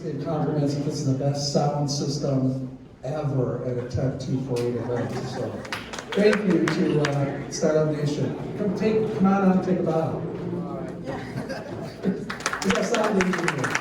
gave compliments that this is the best sound system ever at a Tech248 event. So thank you to Startup Nation. Come on out and take a bow. We got sound engineer.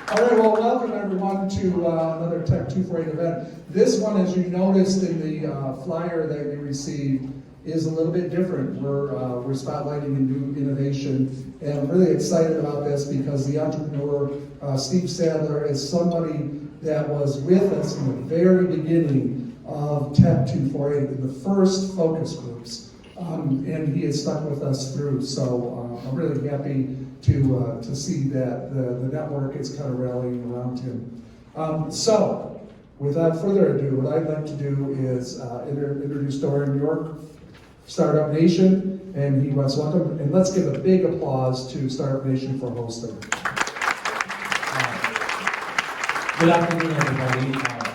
All right, well, welcome everyone to another Tech248 event. This one, as you noticed in the flyer that you received, is a little bit different. We're spotlighting a new innovation, and I'm really excited about this because the entrepreneur, Steve Sadler, is somebody that was with us in the very beginning of Tech248, in the first focus groups, and he has stuck with us through. So I'm really happy to see that the network is kind of rallying around him. So, without further ado, what I'd like to do is introduce Dorian York, Startup Nation, and he wants welcome. And let's give a big applause to Startup Nation for hosting. Good afternoon, everybody.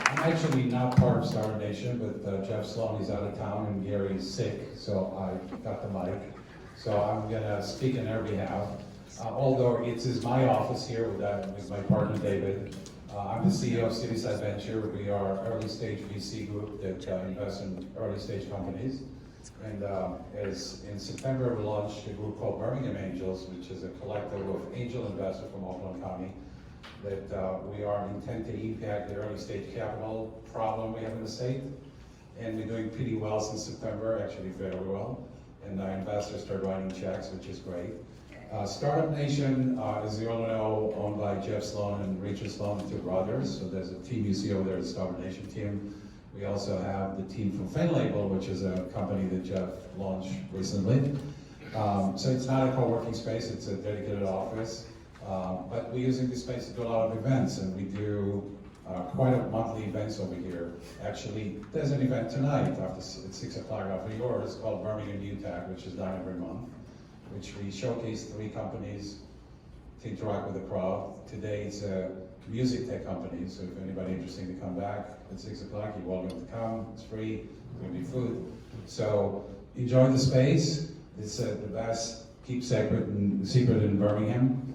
I'm actually not part of Startup Nation, but Jeff Sloan is out of town and Gary's sick, so I got the mic. So I'm going to speak on their behalf. Although it is my office here with my partner David. I'm the CEO of Cityside Venture. We are an early stage VC group that invests in early stage companies. And as in September, we launched a group called Birmingham Angels, which is a collective of angel investors from Oakland County that we are intent to impact the early stage capital problem we have in the state. And we're doing pretty well since September, actually very well. And our investors start writing checks, which is great. Startup Nation, as you all know, owned by Jeff Sloan and Rachel Sloan, two brothers. So there's a team you see over there, the Startup Nation team. We also have the team from FinLabel, which is a company that Jeff launched recently. So it's not a co-working space, it's a dedicated office. But we're using this space to do a lot of events, and we do quite a monthly events over here. Actually, there's an event tonight at 6 o'clock after yours called Birmingham UTech, which is done every month, which we showcase 3 companies to interact with the crowd. Today it's a music tech company, so if anybody interested to come back at 6 o'clock, you're welcome to come. It's free, there's gonna be food. So enjoy the space. It's the best keep secret in Birmingham.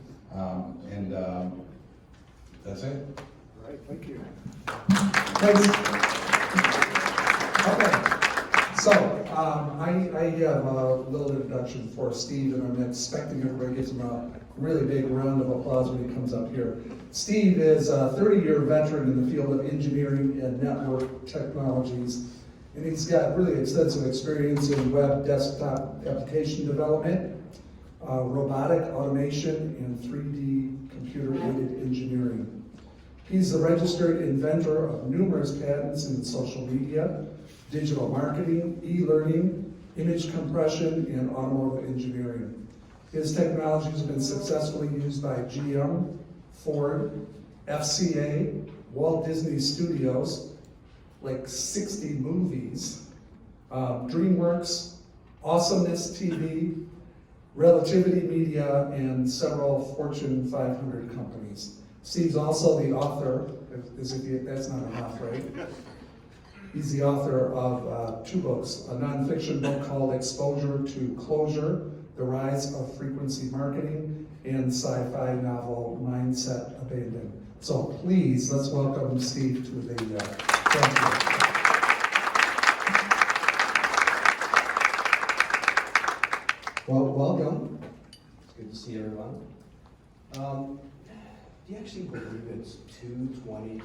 That's it. All right, thank you. Thanks. Okay. So, I have a little introduction for Steve, and I'm expecting everybody to give him a really big round of applause when he comes up here. Steve is a 30-year veteran in the field of engineering and network technologies, and he's got really extensive experience in web desktop application development, robotic automation, and 3D computer-aided engineering. He's the registered inventor of numerous patents in social media, digital marketing, e-learning, image compression, and automotive engineering. His technologies have been successfully used by GM, Ford, FCA, Walt Disney Studios, like 60 movies, DreamWorks, Awesomeness TV, Relativity Media, and several Fortune 500 companies. Steve's also the author, that's not enough, right? He's the author of 2 books, a nonfiction book called Exposure to Closure, The Rise of Frequency Marketing, and sci-fi novel Mindset Abandoned. So please, let's welcome Steve to the thank you. Well, welcome. It's good to see everyone. Do you actually believe it's 2/20/2020?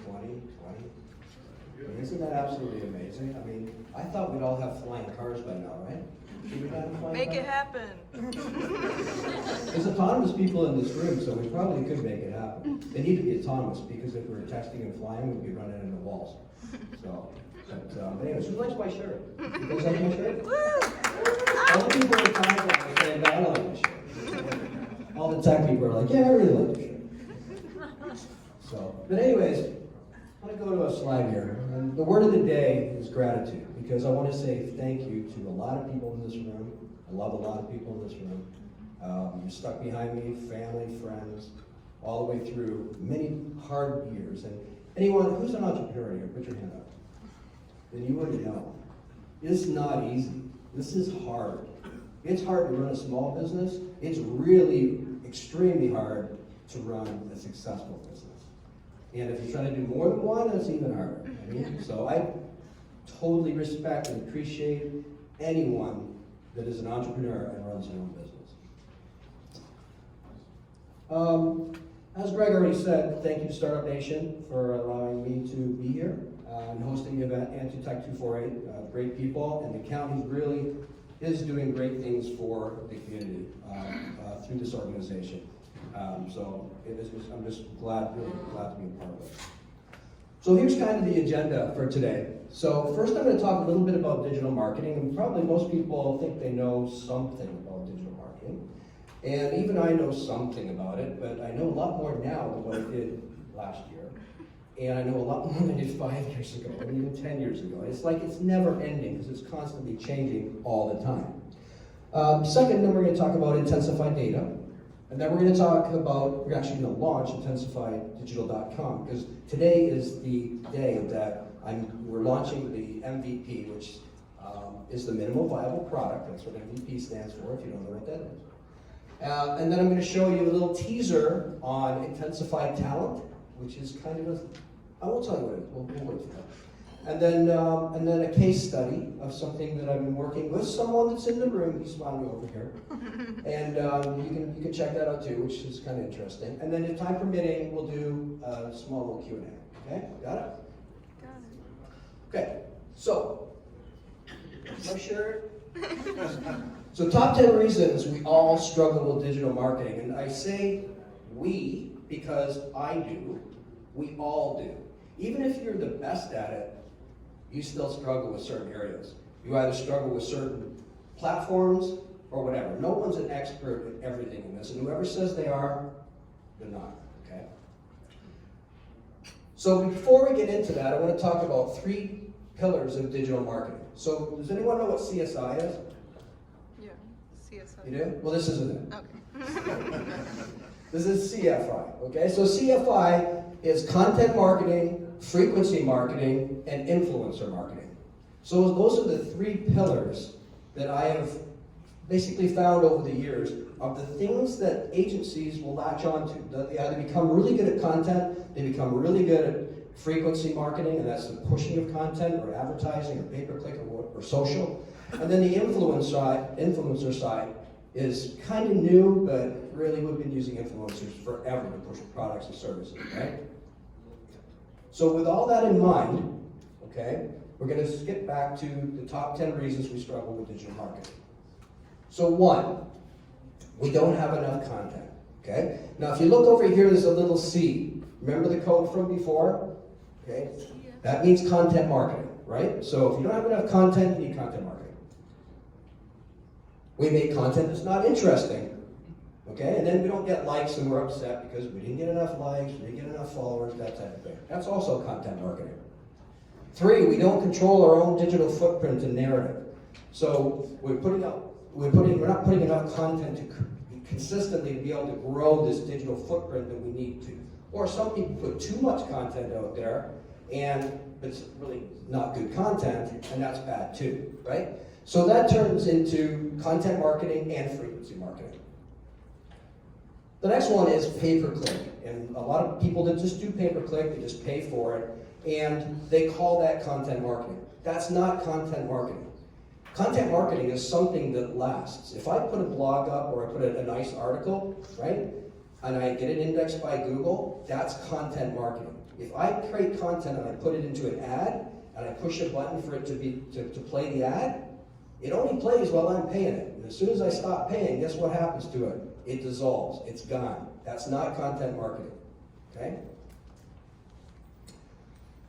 I mean, isn't that absolutely amazing? I mean, I thought we'd all have flying cars by now, right? Should we have a flying Make car? it happen. There's autonomous people in this room, so we probably could make it happen. They need to be autonomous because if we were texting and flying, we'd be running into walls. So, but anyways, who likes my shirt? You guys like my shirt? All the people in the comments are saying, I don't like my shirt. All the tech people are like, yeah, I really like your shirt. So, but anyways, I'm going to go to a slide here. And the word of the day is gratitude, because I want to say thank you to a lot of people in this room. I love a lot of people in this room. You're stuck behind me, family, friends, all the way through many hard years. And anyone who's an entrepreneur here, put your hand up. Then you already know. It's not easy. This is hard. It's hard to run a small business. It's really extremely hard to run a successful business. And if you're trying to do more than one, that's even harder. I mean, so I totally respect and appreciate anyone that is an entrepreneur and runs their own business. As Greg already said, thank you to Startup Nation for allowing me to be here and hosting the event, and to Tech248, great people, and the county really is doing great things for the community through this organization. So I'm just glad, really glad to be a part of it. So here's kind of the agenda for today. So first I'm going to talk a little bit about digital marketing, and probably most people think they know something about digital marketing. And even I know something about it, but I know a lot more now than what I did last year. And I know a lot more than I did 5 years ago, or even 10 years ago. It's like it's never ending, because it's constantly changing all the time. Second, then we're going to talk about intensified data. And then we're going to talk about, we're actually going to launch intensifydigital.com, because today is the day that we're launching the MVP, which is the minimum viable product. That's what MVP stands for, if you don't know what that is. And then I'm going to show you a little teaser on intensified talent, which is kind of I won't tell you what it is, we'll wait for that. And then a case study of something that I've been working with someone that's in the room. He's smiling over here. And you can check that out too, which is kind of interesting. And then if time permitting, we'll do a small little Q&A. Okay, got it? Got it. Okay, so, my shirt. So top 10 reasons we all struggle with digital marketing. And I say we because I do, we all do. Even if you're the best at it, you still struggle with certain areas. You either struggle with certain platforms or whatever. No one's an expert at everything in this, and whoever says they are, they're not, okay? So before we get into that, I want to talk about 3 pillars of digital marketing. So does anyone know what CSI is? Yeah, CSI. You do? Well, this isn't it. Okay. This is CFI, okay? So CFI is content marketing, frequency marketing, and influencer marketing. So those are the 3 pillars that I have basically found over the years of the things that agencies will latch onto. They either become really good at content, they become really good at frequency marketing, and that's the pushing of content or advertising or pay-per-click or social. And then the influencer side is kind of new, but really we've been using influencers forever to push products and services, right? So with all that in mind, okay, we're going to skip back to the top 10 reasons we struggle with digital marketing. So 1, we don't have enough content, okay? Now if you look over here, there's a little C. Remember the code from before? Okay, that means content marketing, right? So if you don't have enough content, you need content marketing. We make content that's not interesting, okay? And then we don't get likes and we're upset because we didn't get enough likes, we didn't get enough followers, that type of thing. That's also content marketing. 3, we don't control our own digital footprint and narrative. So we're not putting enough content to consistently be able to grow this digital footprint that we need to. Or some people put too much content out there and it's really not good content, and that's bad too, right? So that turns into content marketing and frequency marketing. The next one is pay-per-click. And a lot of people that just do pay-per-click, they just pay for it, and they call that content marketing. That's not content marketing. Content marketing is something that lasts. If I put a blog up or I put a nice article, right, and I get it indexed by Google, that's content marketing. If I create content and I put it into an ad, and I push a button for it to play the ad, it only plays while I'm paying it. And as soon as I stop paying, guess what happens to it? It dissolves. It's gone. That's not content marketing. Okay?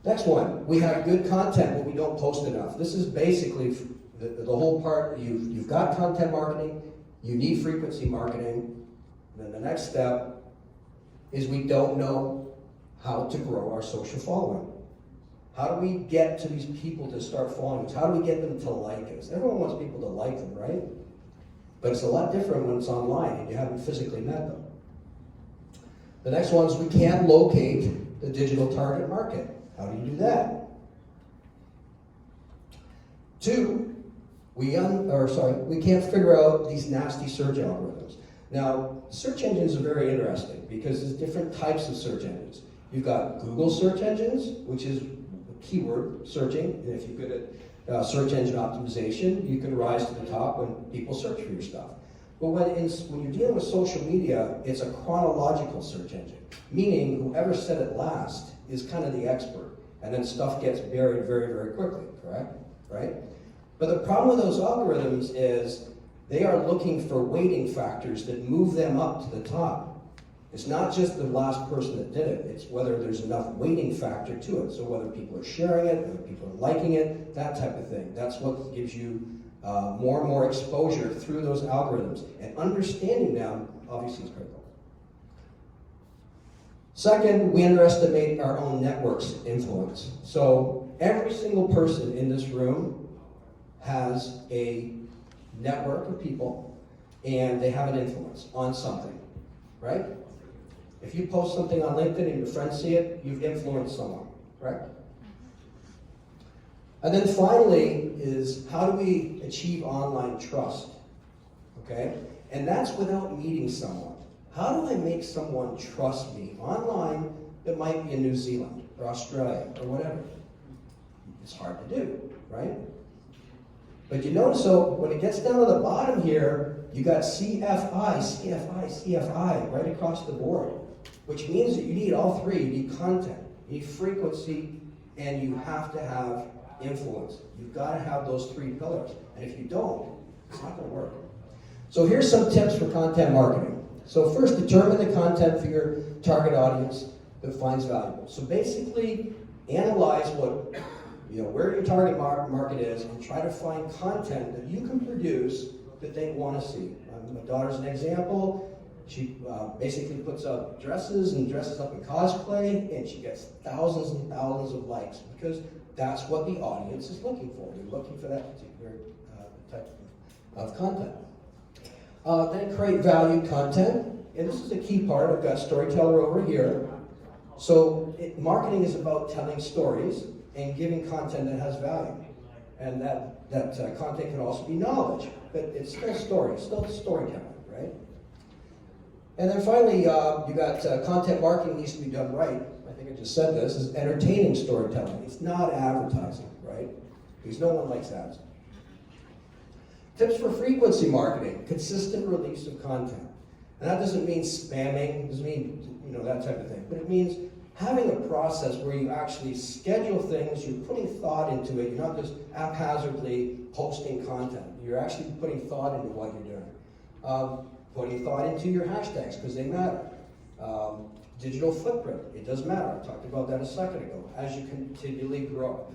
Next one. We have good content, but we don't post enough. This is basically the whole part. You've got content marketing. You need frequency marketing. And then the next step is we don't know how to grow our social following. How do we get to these people to start following us? How do we get them to like us? Everyone wants people to like them, right? But it's a lot different when it's online and you haven't physically met them. The next one is we can't locate the digital target market. How do you do that? 2, we can't figure out these nasty search algorithms. Now, search engines are very interesting because there's different types of search engines. You've got Google search engines, which is keyword searching, and if you're good at search engine optimization, you can rise to the top when people search for your stuff. But when you're dealing with social media, it's a chronological search engine, meaning whoever said it last is kind of the expert, and then stuff gets buried very, very quickly, correct? Right? But the problem with those algorithms is they are looking for weighting factors that move them up to the top. It's not just the last person that did it, it's whether there's enough weighting factor to it. So whether people are sharing it, whether people are liking it, that type of thing. That's what gives you more and more exposure through those algorithms. And understanding them, obviously, is critical. Second, we underestimate our own network's influence. So every single person in this room has a network of people, and they have an influence on something, right? If you post something on LinkedIn and your friends see it, you've influenced someone, correct? And then finally is, how do we achieve online trust, okay? And that's without meeting someone. How do I make someone trust me online that might be in New Zealand or Australia or whatever? It's hard to do, right? But you notice, so when it gets down to the bottom here, you got CFI, CFI, CFI right across the board, which means that you need all three. You need content, you need frequency, and you have to have influence. You've got to have those three pillars. And if you don't, it's not going to work. So here's some tips for content marketing. So first, determine the content for your target audience that finds valuable. So basically, analyze where your target market is and try to find content that you can produce that they want to see. My daughter's an example. She basically puts up dresses and dresses up in cosplay, and she gets thousands and thousands of likes because that's what the audience is looking for. They're looking for that particular type of content. Then create valued content, and this is a key part. I've got storyteller over here. So marketing is about telling stories and giving content that has value. And that content can also be knowledge, but it's still story, it's still storytelling, right? And then finally, you got content marketing needs to be done right. I think I just said this, is entertaining storytelling. It's not advertising, right? Because no one likes ads. Tips for frequency marketing, consistent release of content. And that doesn't mean spamming, doesn't mean that type of thing, but it means having a process where you actually schedule things, you're putting thought into it, you're not just haphazardly posting content. You're actually putting thought into what you're doing. Putting thought into your hashtags, because they matter. Digital footprint, it does matter. I talked about that a second ago, as you continually grow.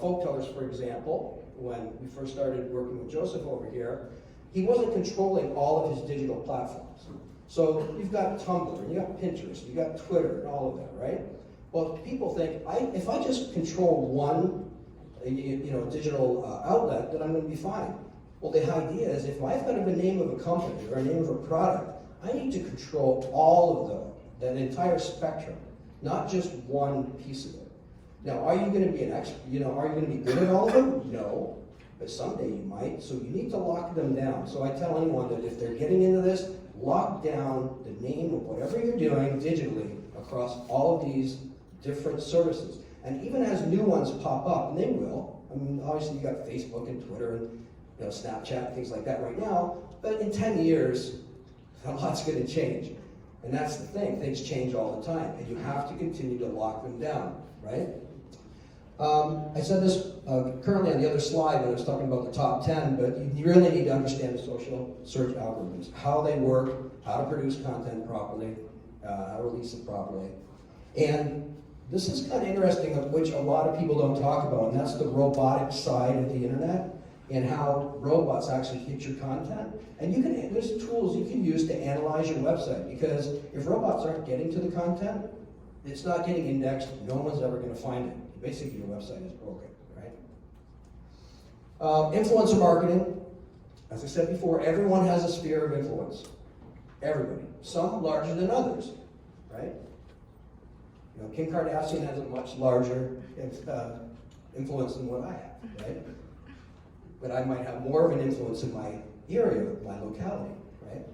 Folk tellers, for example, when we first started working with Joseph over here, he wasn't controlling all of his digital platforms. So you've got Tumblr, and you got Pinterest, you got Twitter, and all of that, right? Well, people think, if I just control one digital outlet, then I'm going to be fine. Well, the idea is if I've got a name of a company or a name of a product, I need to control all of them, that entire spectrum, not just one piece of it. Now, are you going to be an expert? Are you going to be good at all of them? No, but someday you might. So you need to lock them down. So I tell anyone that if they're getting into this, lock down the name of whatever you're doing digitally across all of these different services. And even as new ones pop up, and they will. I mean, obviously you got Facebook and Twitter and Snapchat, things like that right now, but in 10 years, a lot's going to change. And that's the thing, things change all the time, and you have to continue to lock them down, right? I said this currently on the other slide when I was talking about the top 10, but you really need to understand the social search algorithms, how they work, how to produce content properly, how to release it properly. And this is kind of interesting, of which a lot of people don't talk about, and that's the robotic side of the internet, and how robots actually hit your content. And there's tools you can use to analyze your website, because if robots aren't getting to the content, it's not getting indexed, no one's ever going to find it. Basically, your website is broken, right? Influencer marketing. As I said before, everyone has a sphere of influence. Everybody. Some larger than others, right? Kim Kardashian has a much larger influence than what I have, right? But I might have more of an influence in my area, my locality, right?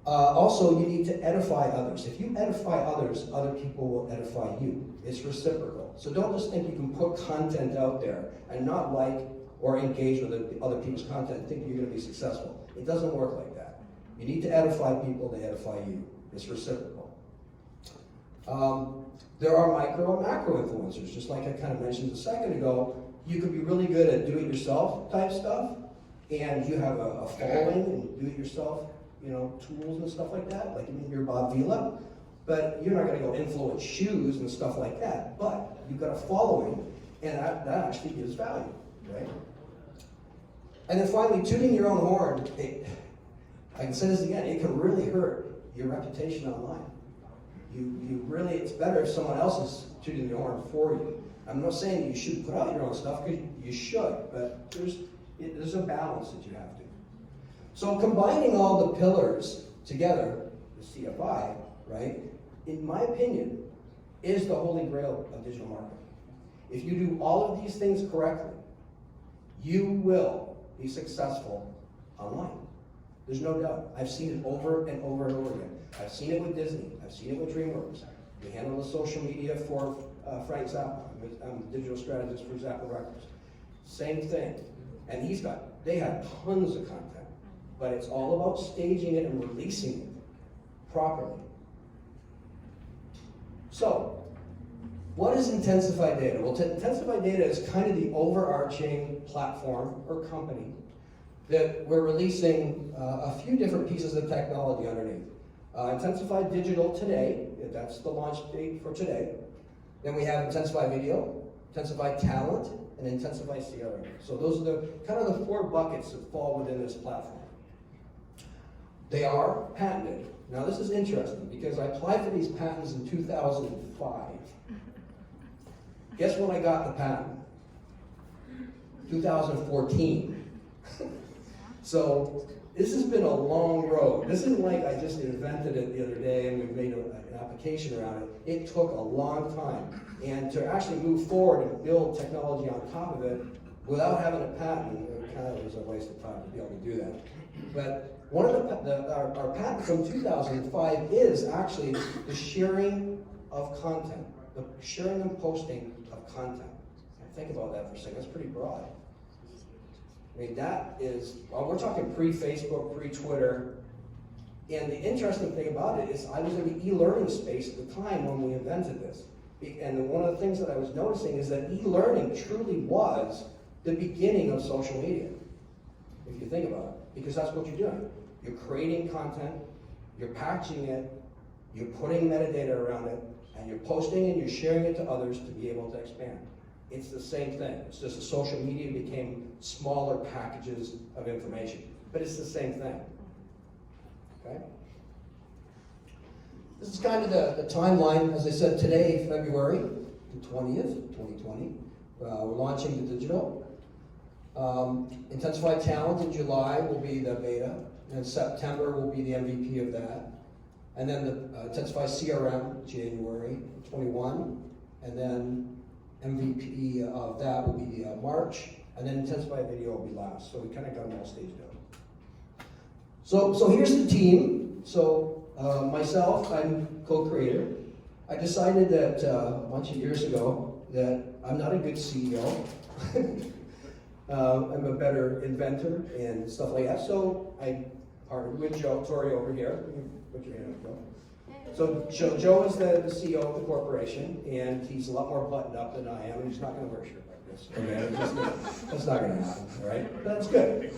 Also, you need to edify others. If you edify others, other people will edify you. It's reciprocal. So don't just think you can put content out there and not like or engage with other people's content and think you're going to be successful. It doesn't work like that. You need to edify people, they edify you. It's reciprocal. There are micro and macro influencers, just like I kind of mentioned a second ago. You could be really good at do-it-yourself type stuff, and you have a following and do-it-yourself, tools and stuff like that, like you're Bob Vila, but you're not going to go influence shoes and stuff like that. But you've got a following, and that actually gives value, right? And then finally, tooting your own horn. I can say this again. It can really hurt your reputation online. You really, it's better if someone else is tooting your horn for you. I'm not saying you should put out your own stuff, because you should, but there's a balance that you have to. So combining all the pillars together, the CFI, right, in my opinion, is the holy grail of digital marketing. If you do all of these things correctly, you will be successful online. There's no doubt. I've seen it over and over and over again. I've seen it with Disney. I've seen it with DreamWorks. We handle the social media for Frank Zappa. I'm the digital strategist for Zappa Records. Same thing. And they have tons of content, but it's all about staging it and releasing it properly. So, what is intensified data? Well, intensified data is kind of the overarching platform or company that we're releasing a few different pieces of technology underneath. Intensified Digital today, that's the launch date for today. Then we have Intensified Video, Intensified Talent, and Intensified CRM. So those are the kind of the 4 buckets that fall within this platform. They are patented. Now this is interesting because I applied for these patents in 2005. Guess when I got the patent? 2014. So this has been a long road. This isn't like I just invented it the other day and we've made an application around it. It took a long time. And to actually move forward and build technology on top of it without having a patent, it kind of was a waste of time to be able to do that. But one of our patent from 2005 is actually the sharing of content, the sharing and posting of content. Think about that for a second. That's pretty broad. I mean, that is, well, we're talking pre-Facebook, pre-Twitter. And the interesting thing about it is I was in the e-learning space at the time when we invented this. And one of the things that I was noticing is that e-learning truly was the beginning of social media, if you think about it, because that's what you're doing. You're creating content, you're packaging it, you're putting metadata around it, and you're posting and you're sharing it to others to be able to expand. It's the same thing. It's just that social media became smaller packages of information, but it's the same thing. Okay? This is kind of the timeline. As I said, today, February the 20th, 2020, we're launching the digital. Intensified Talent in July will be the beta, and September will be the MVP of that. And then the Intensified CRM, January 21, and then MVP of that will be March, and then Intensified Video will be last. So we kind of got them all staged out. So here's the team. So myself, I'm co-creator. I decided that a bunch of years ago that I'm not a good CEO. I'm a better inventor and stuff like that. So I partnered with Joe Torrey over here. Put your hand up, Joe. So Joe is the CEO of the corporation, and he's a lot more buttoned up than I am, and he's not going to wear a shirt like this. Okay, that's not going to happen, right? But that's good.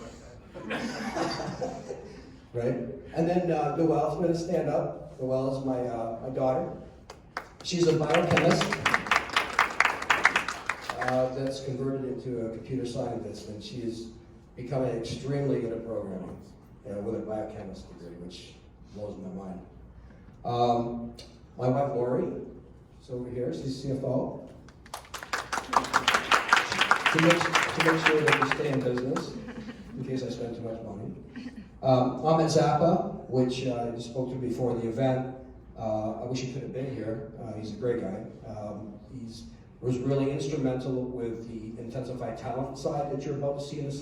Right? And then Noelle's going to stand up. Noelle is my daughter. She's a biochemist that's converted into a computer scientist, and she is becoming extremely good at programming with a biochemist degree, which blows my mind. My wife Lori is over here. She's CFO. To make sure that we stay in business, in case I spend too much money. Ahmed Zappa, which I spoke to before the event. I wish he could have been here. He's a great guy. He was really instrumental with the Intensified Talent side that you're about to see in a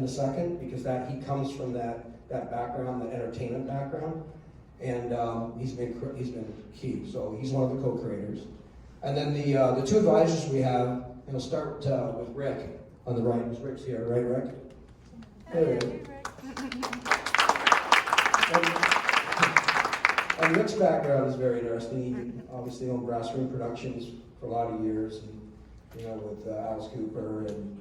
second, because he comes from that that background, the entertainment background, and he's been key. So he's one of the co-creators. And then the two advisors we have, and we'll start with Rick on the right. Rick's here, right, Rick? There he is. And Rick's background is very interesting. He obviously owned Brass Ring Productions for a lot of years, and with Alice Cooper and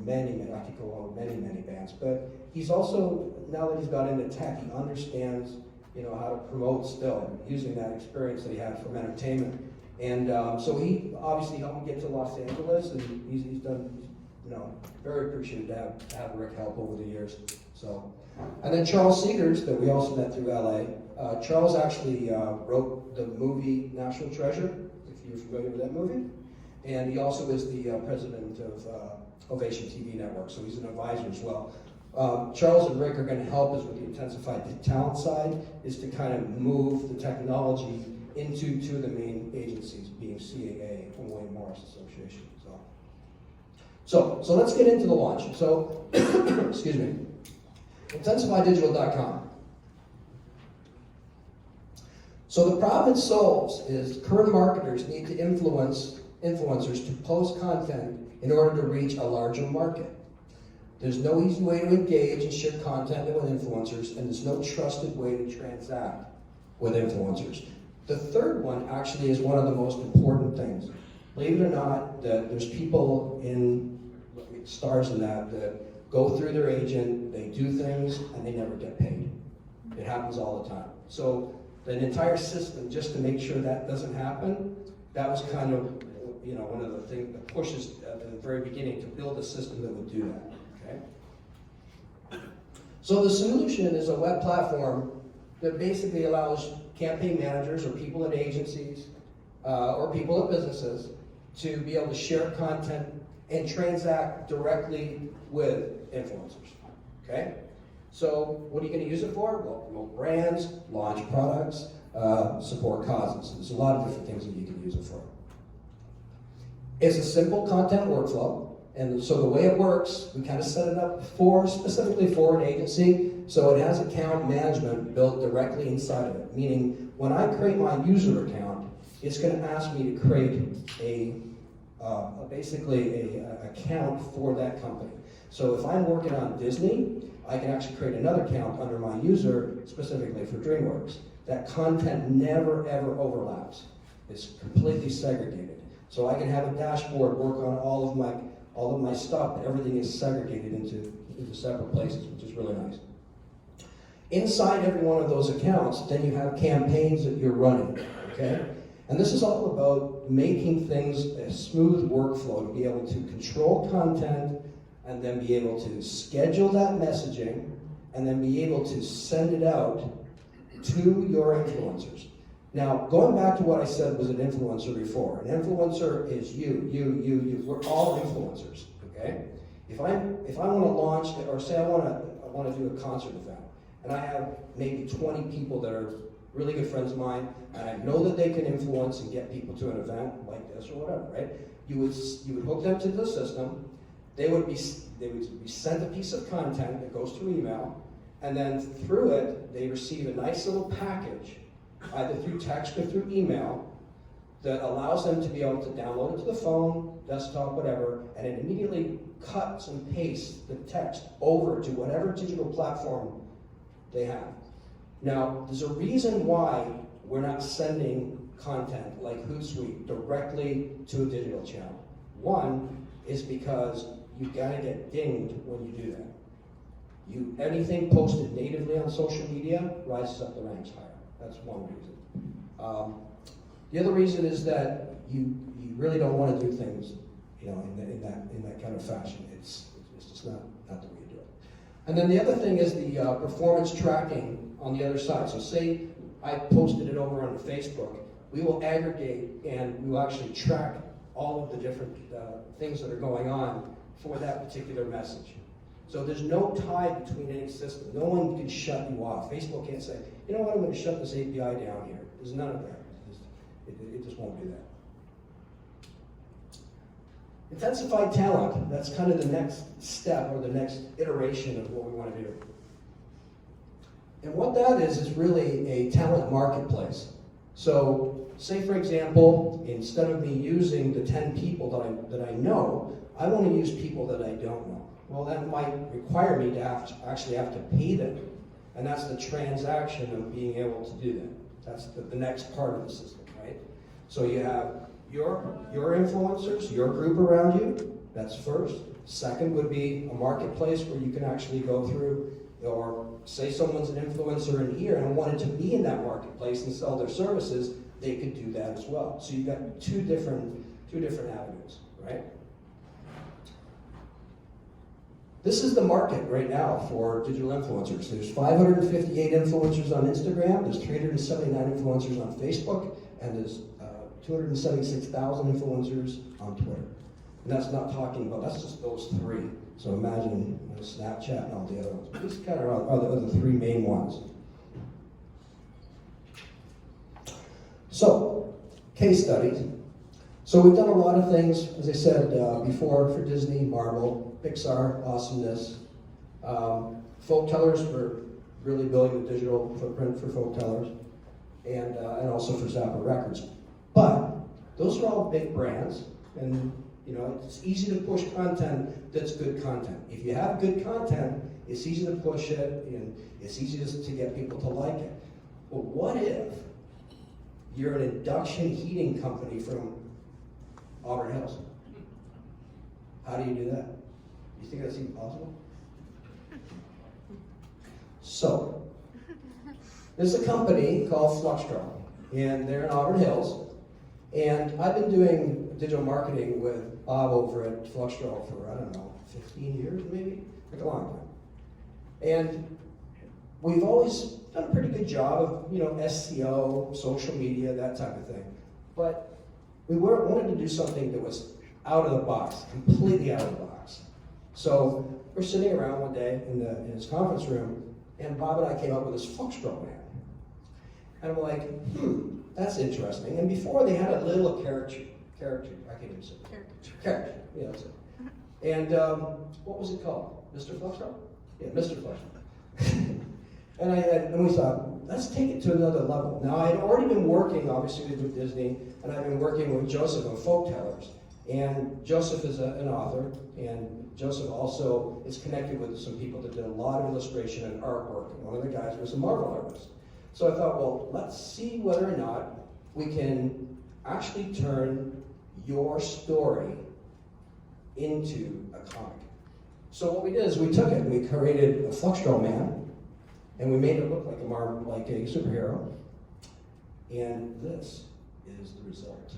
many, I could go on with many bands. But he's also, now that he's got into tech, he understands how to promote still, using that experience that he had from entertainment. And so he obviously helped me get to Los Angeles, and he's done, very appreciative to have Rick help over the years. So, and then Charles Seegers, that we also met through LA. Charles actually wrote the movie National Treasure, if you're familiar with that movie. And he also is the president of Ovation TV Network, so he's an advisor as well. Charles and Rick are going to help us with the intensified talent side, is to kind of move the technology into two of the main agencies, being CAA and William Morris Association. So let's get into the launch. So, excuse me, intensifydigital.com. So the problem it solves is current marketers need to influence influencers to post content in order to reach a larger market. There's no easy way to engage and share content with influencers, and there's no trusted way to transact with influencers. The third one actually is one of the most important things. Believe it or not, that there's people in stars in that go through their agent, they do things, and they never get paid. It happens all the time. So the entire system, just to make sure that doesn't happen, that was kind of one of the things that pushes at the very beginning to build a system that would do that. Okay. So the solution is a web platform that basically allows campaign managers or people at agencies or people at businesses to be able to share content and transact directly with influencers. Okay. So what are you going to use it for? Well, promote brands, launch products, support causes. There's a lot of different things that you can use it for. It's a simple content workflow, and so the way it works, we kind of set it up specifically for an agency, so it has account management built directly inside of it, meaning when I create my user account, it's going to ask me to create basically an account for that company. So if I'm working on Disney, I can actually create another account under my user specifically for DreamWorks. That content never ever overlaps. It's completely segregated. So I can have a dashboard work on all of my stuff, but everything is segregated into separate places, which is really nice. Inside every one of those accounts, then you have campaigns that you're running, okay? And this is all about making things a smooth workflow to be able to control content and then be able to schedule that messaging and then be able to send it out to your influencers. Now, going back to what I said was an influencer before, an influencer is you. We're all influencers, okay? If I want to launch, or say I want to do a concert event, and I have maybe 20 people that are really good friends of mine, and I know that they can influence and get people to an event like this or whatever, right? You would hook them to the system. They would be sent a piece of content that goes through email, and then through it, they receive a nice little package, either through text or through email, that allows them to be able to download it to the phone, desktop, whatever, and it immediately cuts and pastes the text over to whatever digital platform they have. Now, there's a reason why we're not sending content like Hootsuite directly to a digital channel. One is because you've got to get dinged when you do that. Anything posted natively on social media rises up the ranks higher. That's one reason. The other reason is that you really don't want to do things, in that kind of fashion. It's just not the way you do it. And then the other thing is the performance tracking on the other side. So say I posted it over on Facebook, we will aggregate and we will actually track all of the different things that are going on for that particular message. So there's no tie between any system. No one can shut you off. Facebook can't say, you know what, I'm going to shut this API down here. There's none of that. It just won't do that. Intensified talent, that's kind of the next step or the next iteration of what we want to do. And what that is really a talent marketplace. So, say for example, instead of me using the 10 people that I know, I want to use people that I don't know. Well, that might require me to actually have to pay them. And that's the transaction of being able to do that. That's the next part of the system, right? So you have your influencers, your group around you, that's first. Second would be a marketplace where you can actually go through, or say someone's an influencer in here and wanted to be in that marketplace and sell their services, they could do that as well. So you've got two different avenues, right? This is the market right now for digital influencers. There's 558 influencers on Instagram, there's 379 influencers on Facebook, and there's 276,000 influencers on Twitter. And that's not talking about, that's just those three. So imagine Snapchat and all the other ones. These kind of are the three main ones. So, case studies. So we've done a lot of things, as I said before, for Disney, Marvel, Pixar, Awesomeness. Folk tellers, we're really building the digital footprint for folk tellers, and also for Zappa Records. But those are all big brands, and it's easy to push content that's good content. If you have good content, it's easy to push it, and it's easy to get people to like it. But what if you're an induction heating company from Auburn Hills? How do you do that? You think that's even possible? So, there's a company called Fluxdrop, and they're in Auburn Hills, and I've been doing digital marketing with Bob over at Fluxdrop for, I don't know, 15 years maybe? Like a long time. And we've always done a pretty good job of, SEO, social media, that type of thing. But we wanted to do something that was out of the box, completely out of the box. So we're sitting around one day in his conference room, and Bob and I came up with this Fluxdrop ad. And I'm like, that's interesting. And before they had a little character, I can't even say character, yeah, that's it. And what was it called? Mr. Fluxdrop? Yeah, Mr. Fluxdrop. and we thought, let's take it to another level. Now, I had already been working, obviously, with Disney, and I've been working with Joseph on folk tellers. And Joseph is an author, and Joseph also is connected with some people that did a lot of illustration and artwork. And one of the guys was a Marvel artist. So I thought, well, let's see whether or not we can actually turn your story into a comic. So what we did is we took it, we created a Fluxdrop man, and we made it look like a superhero. And this is the result.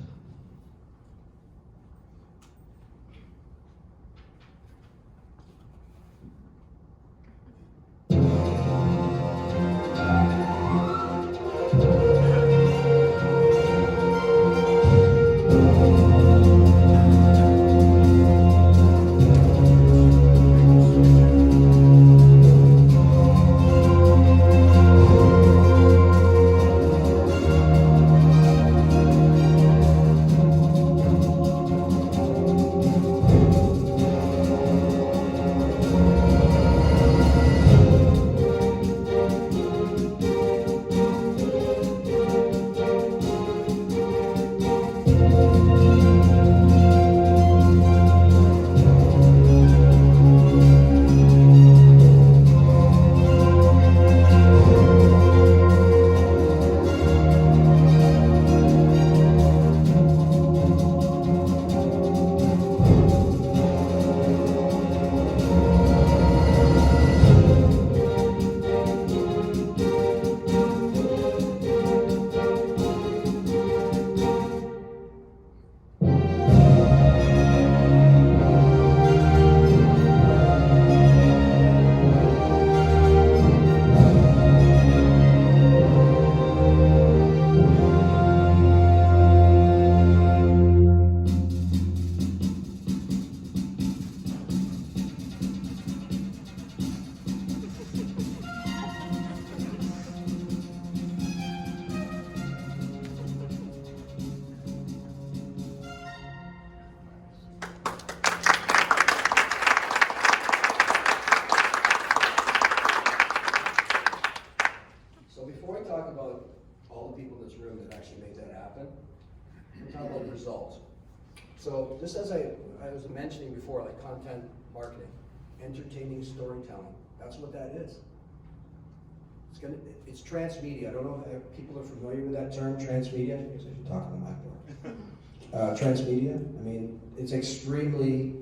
how about results? So just as I was mentioning before, like content marketing, entertaining storytelling, that's what that is. It's transmedia. I don't know if people are familiar with that term, transmedia. I guess I should talk on the mic more. Transmedia, I mean, it's extremely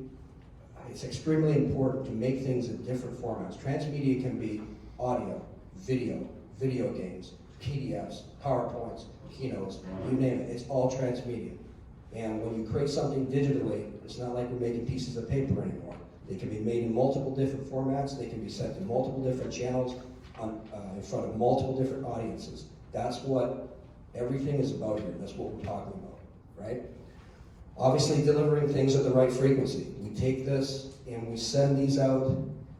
important to make things in different formats. Transmedia can be audio, video games, PDFs, PowerPoints, keynotes, you name it, it's all transmedia. And when you create something digitally, it's not like we're making pieces of paper anymore. They can be made in multiple different formats, they can be sent to multiple different channels, in front of multiple different audiences. That's what everything is about here. That's what we're talking about, right? Obviously, delivering things at the right frequency. We take this and we send these out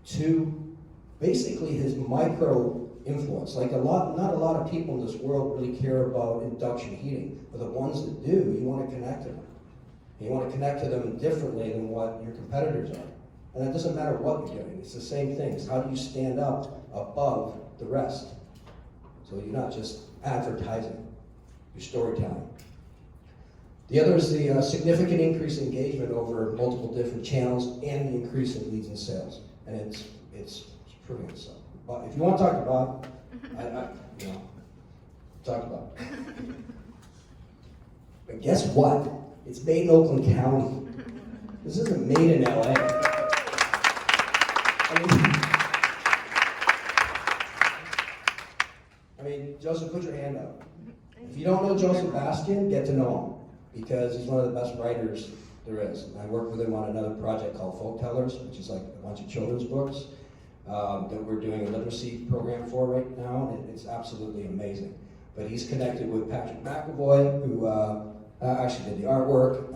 to basically his micro influence. Like not a lot of people in this world really care about induction heating, but the ones that do, you want to connect to them. You want to connect to them differently than what your competitors are. And that doesn't matter what you're doing. It's the same thing. It's how do you stand up above the rest? So you're not just advertising, you're storytelling. The other is the significant increase in engagement over multiple different channels and the increase in leads and sales. And it's proving itself. But if you want to talk about, talk about it. But guess what? It's made in Oakland County. This isn't made in LA. I mean, Joseph, put your hand up. If you don't know Joseph Bastian, get to know him, because he's one of the best writers there is. And I work with him on another project called Folk Tellers, which is like a bunch of children's books that we're doing a literacy program for right now, and it's absolutely amazing. But he's connected with Patrick McAvoy, who actually did the artwork,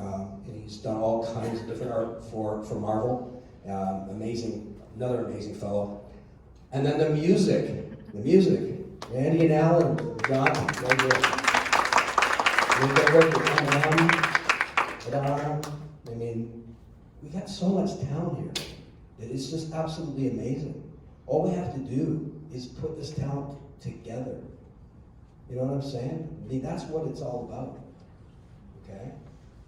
and he's done all kinds of different art for Marvel. Another amazing fellow. And then the music, Andy and Alan, John, right there. We've got work with M&M, I mean, we got so much talent here. It's just absolutely amazing. All we have to do is put this talent together. You know what I'm saying? I mean, that's what it's all about. Okay?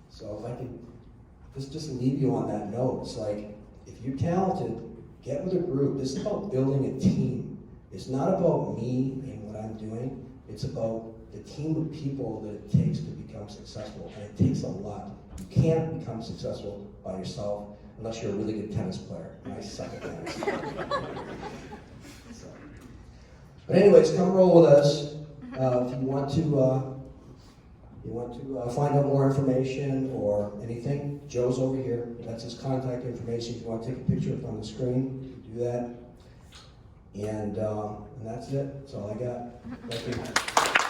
So if I could just leave you on that note, it's like, if you're talented, get with a group. This is about building a team. It's not about me and what I'm doing. It's about the team of people that it takes to become successful. And it takes a lot. You can't become successful by yourself unless you're a really good tennis player. And I suck at tennis. So. But anyways, come roll with us. If you want to find out more information or anything, Joe's over here. That's his contact information. If you want to take a picture up on the screen, you can do that. And that's it. That's all I got. Thank you.